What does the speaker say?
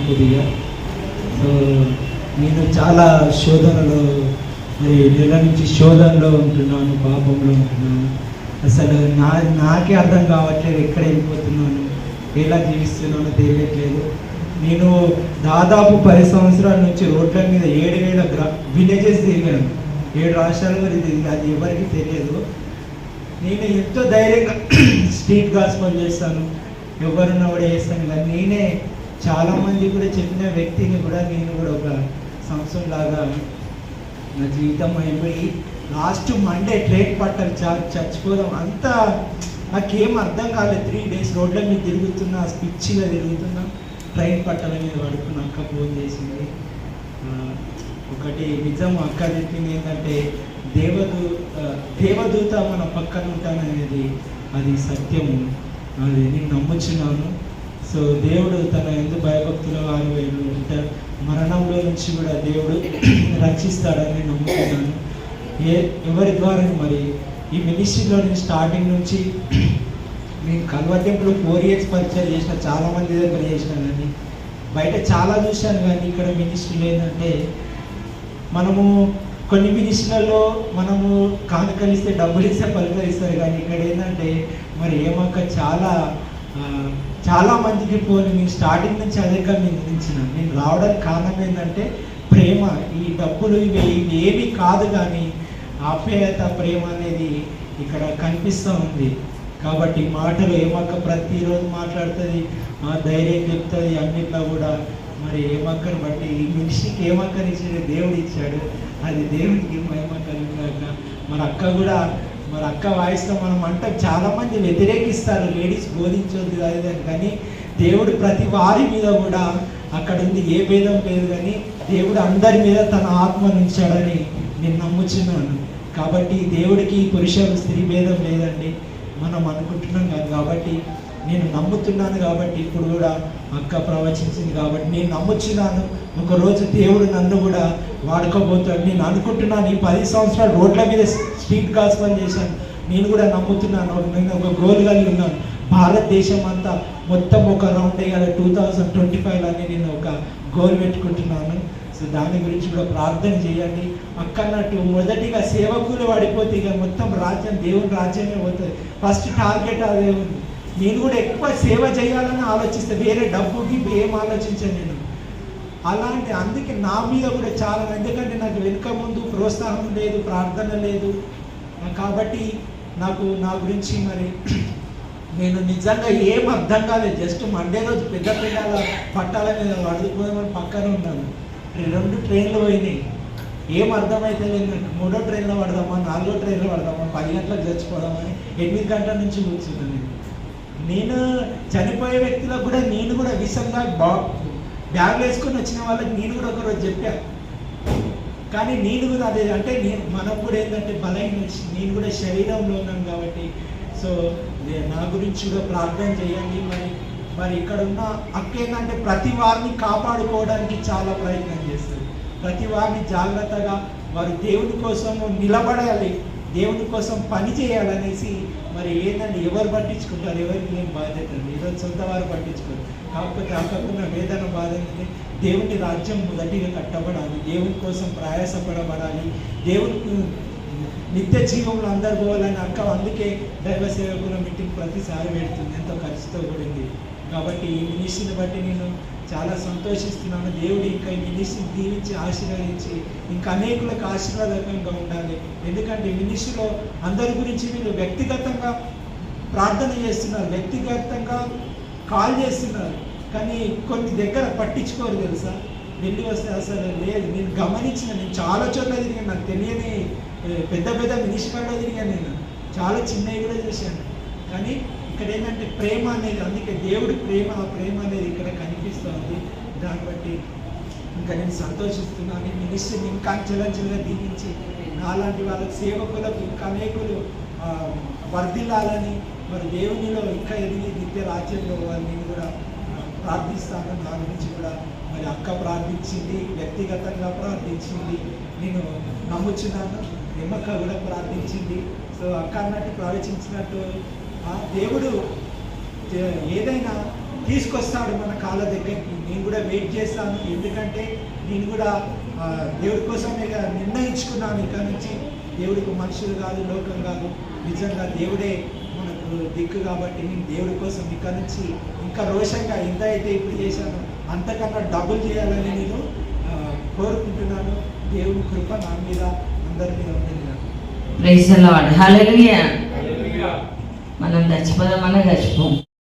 కొద్దిగా. సో నేను చాలా శోధనలో, మరి నెల నుంచి శోధనలో ఉంటున్నాను, పాపంలో ఉంటున్నాను. అసలు నాకే అర్థం కావట్లేదు, ఎక్కడ వెళ్ళిపోతున్నాను, ఎలా జీవిస్తున్నానో తెలియట్లేదు. నేను దాదాపు 10 సంవత్సరాల నుంచి రోడ్ల మీద 7,000 విలేజెస్ తిరిగాను, 7 రాష్ట్రాల వరకు తిరిగి, అది ఎవరికి తెలియదు. నేను ఎంతో ధైర్యంగా స్ట్రీట్ గాస్పల్ చేస్తాను, ఎవరున్నా కూడా చేస్తాను. కానీ నేనే చాలామంది కూడా చెప్పిన వ్యక్తిని కూడా నేను కూడా ఒక సంవత్సరం లాగా నా జీవితం అయిపోయి లాస్ట్ మండే ట్రైన్ పట్టాలి, చచ్చిపోదాం అంతా నాకేం అర్థం కాలేదు. 3 days రోడ్ల మీద తిరుగుతున్నా, పిచ్చిగా తిరుగుతున్నా, ట్రైన్ పట్టాల మీద పడుకున్న. అక్క ఫోన్ చేసింది. ఒకటి నిజం అక్క చెప్పింది ఏంటంటే, దేవదూత మన పక్కన ఉంటాననేది అది సత్యము, అది నేను నమ్ముచున్నాను. సో దేవుడు తన ఎందుకు భయభక్తుల వారు ఉంటారు, మరణంలో నుంచి కూడా దేవుడు రక్షిస్తాడని నమ్ముతున్నాను. ఎవరి ద్వారా మరి ఈ మినిస్ట్రీలో నేను స్టార్టింగ్ నుంచి నేను కల్వటెంపులో 4 years పరిచయం చేసిన, చాలామంది దగ్గర చేసిన, కానీ బయట చాలా చూశాను. కానీ ఇక్కడ మినిస్ట్రీలో ఏంటంటే, మనము కొన్ని మినిస్ట్రీలలో మనము కానుకలిస్తే డబ్బులు ఇస్తే పలుకరిస్తారు. కానీ ఇక్కడ ఏంటంటే మరి ఏమక్క చాలా మందికి పోని నేను స్టార్టింగ్ నుంచి అదేగా నేను నిలిచిన. నేను రావడానికి కారణం ఏంటంటే ప్రేమ. ఈ డబ్బులు ఇవి ఏవి కాదు, కానీ ఆప్యాయత, ప్రేమ అనేది ఇక్కడ కనిపిస్తూ ఉంది. కాబట్టి మాటలు ఏమక్క ప్రతిరోజు మాట్లాడుతుంది, ధైర్యం చెప్తుంది, అన్నిట్లో కూడా. మరి ఏమక్కను బట్టి ఈ మనిషికి ఏమక్కని ఇచ్చాడు, దేవుడు ఇచ్చాడు, అది దేవుడికి మహిమ కలిగాక. మరి అక్క వాయిస్తో మనం అంటే చాలామంది వ్యతిరేకిస్తారు, లేడీస్ బోధించొద్దు అది, కానీ దేవుడు ప్రతి వారి మీద కూడా అక్కడ ఉంది, ఏ భేదం లేదు. కానీ దేవుడు అందరి మీద తన ఆత్మను ఉంచాడని నేను నమ్ముచున్నాను. కాబట్టి దేవుడికి పురుషులు స్త్రీ భేదం లేదండి, మనం అనుకుంటున్నాం కాదు. కాబట్టి నేను నమ్ముతున్నాను. కాబట్టి ఇప్పుడు కూడా అక్క ప్రవచించింది కాబట్టి నేను నమ్ముచున్నాను, ఒకరోజు దేవుడు నన్ను కూడా వాడుకోబోతాడు. నేను అనుకుంటున్నాను, ఈ 10 సంవత్సరాలు రోడ్ల మీద స్ట్రీట్ గాస్పల్ చేశాను, నేను కూడా నమ్ముతున్నాను. నేను ఒక గోల్ కలిగి ఉన్నాను, భారతదేశం అంతా మొత్తం ఒక రౌండ్ వేయాలి 2025 అని నేను ఒక గోల్ పెట్టుకుంటున్నాను. సో దాని గురించి కూడా ప్రార్థన చేయండి. అక్కన్నట్టు మొదటిగా సేవకులు పడిపోతే ఇక మొత్తం రాజ్యం, దేవుని రాజ్యమే పోతుంది. ఫస్ట్ టార్గెట్ అదే ఉంది. నేను కూడా ఎక్కువ సేవ చేయాలని ఆలోచిస్తే, వేరే డబ్బుకి ఏం ఆలోచించాను నేను. అందుకే నా మీద కూడా చాలా, ఎందుకంటే నాకు వెనుక ముందు ప్రోత్సాహం లేదు, ప్రార్థన లేదు. కాబట్టి నా గురించి మరి నేను నిజంగా ఏం అర్థం కాలేదు. జస్ట్ మండే రోజు పెద్ద పట్టాల మీద అడుగుపోదామని పక్కన ఉన్నాను. 2 ట్రైన్లు పోయినాయి, ఏం అర్థమైతే లేదు. 3వ ట్రైన్లో పడదామా, 4వ ట్రైన్లో పడదామా, 10 గంటలకు చచ్చిపోదామని 8 గంటల నుంచి కూర్చున్నాను. నేను చనిపోయే వ్యక్తులకు కూడా నేను కూడా విషంగా బ్యాగ్ వేసుకొని వచ్చిన వాళ్ళకి నేను కూడా ఒకరోజు చెప్పాను. కానీ నేను కూడా అదే అంటే మనం కూడా ఏంటంటే బలహీన, నేను కూడా శరీరంలో ఉన్నాను. కాబట్టి సో నా గురించి కూడా ప్రార్థన చేయండి. మరి ఇక్కడ ఉన్న అక్క ఏంటంటే ప్రతి వారిని కాపాడుకోవడానికి చాలా ప్రయత్నం చేస్తుంది. ప్రతి వారిని జాగ్రత్తగా వారు దేవుని కోసం నిలబడాలి, దేవుని కోసం పని చేయాలనేసి. మరి ఏంటంటే ఎవరు పట్టించుకుంటారు, ఎవరికి ఏం బాధ్యత అండి, ఈరోజు సొంత వారు పట్టించుకోరు. కాకపోతే అక్కకున్న వేదన బాధ ఏంటంటే దేవుని రాజ్యం మొదటిగా కట్టబడాలి, దేవుని కోసం ప్రయాసపడబడాలి, దేవునికి నిత్య జీవంలో అందరు పోవాలని అక్క అందుకే దైవ సేవకుల మీటింగ్ ప్రతిసారి పెడుతుంది, ఎంతో ఖర్చుతో కూడింది. కాబట్టి ఈ మినిస్ట్రీని బట్టి నేను చాలా సంతోషిస్తున్నాను. దేవుడు ఇంకా ఈ మినిస్ట్రీని దీవించి ఆశీర్వదించి ఇంకా అనేకులకు ఆశీర్వాదకంగా ఉండాలి. ఎందుకంటే మినిస్ట్రీలో అందరి గురించి వీళ్ళు వ్యక్తిగతంగా ప్రార్థన చేస్తున్నారు, వ్యక్తిగతంగా కాల్ చేస్తున్నారు, కానీ కొన్ని దగ్గర పట్టించుకోరు తెలుసా. వెళ్ళి వస్తే అసలు లేదు. నేను గమనించిన, నేను చాలా చోట్ల తిరిగాను, నాకు తెలియని పెద్ద మినిస్ట్రీలో తిరిగాను, నేను చాలా చిన్నవి కూడా చూశాను. కానీ ఇక్కడ ఏంటంటే ప్రేమ అనేది, అందుకే దేవుడి ప్రేమ, ఆ ప్రేమ అనేది ఇక్కడ కనిపిస్తుంది. దాన్ని బట్టి ఇంకా నేను సంతోషిస్తున్నాను. మినిస్ట్రీని ఇంకా అంచెలంచెలుగా దీవించి నాలాంటి వాళ్ళకి సేవకులకు ఇంకా అనేకులు వర్ధిల్లాలని, మరి దేవునిలో ఇంకా ఎదిగి నిత్య రాజ్యంలో నేను కూడా ప్రార్థిస్తాను. నా గురించి కూడా మరి అక్క ప్రార్థించింది, వ్యక్తిగతంగా ప్రార్థించింది, నేను నమ్ముచున్నాను. నిమ్మక్క కూడా ప్రార్థించింది. సో అక్క అన్నట్టు ప్రవచించినట్టు దేవుడు ఏదైనా తీసుకొస్తాడు మన కాళ్ళ దగ్గరికి. నేను కూడా వెయిట్ చేస్తాను, ఎందుకంటే నేను కూడా దేవుడి కోసమే నిర్ణయించుకున్నాను. ఇక నుంచి దేవుడికి మనుషులు కాదు, లోకం కాదు, నిజంగా దేవుడే మనకు దిక్కు. కాబట్టి నేను దేవుడి కోసం ఇక నుంచి ఇంకా రోషంగా ఎంత అయితే ఇప్పుడు చేశానో అంతకన్నా డబుల్ చేయాలని నేను కోరుకుంటున్నాను. దేవుని కృప నా మీద అందరి మీద ఉంటుంది. Praise the Lord. హల్లెలూయా. మనం చచ్చిపోదామన్నా చచ్చిపోం.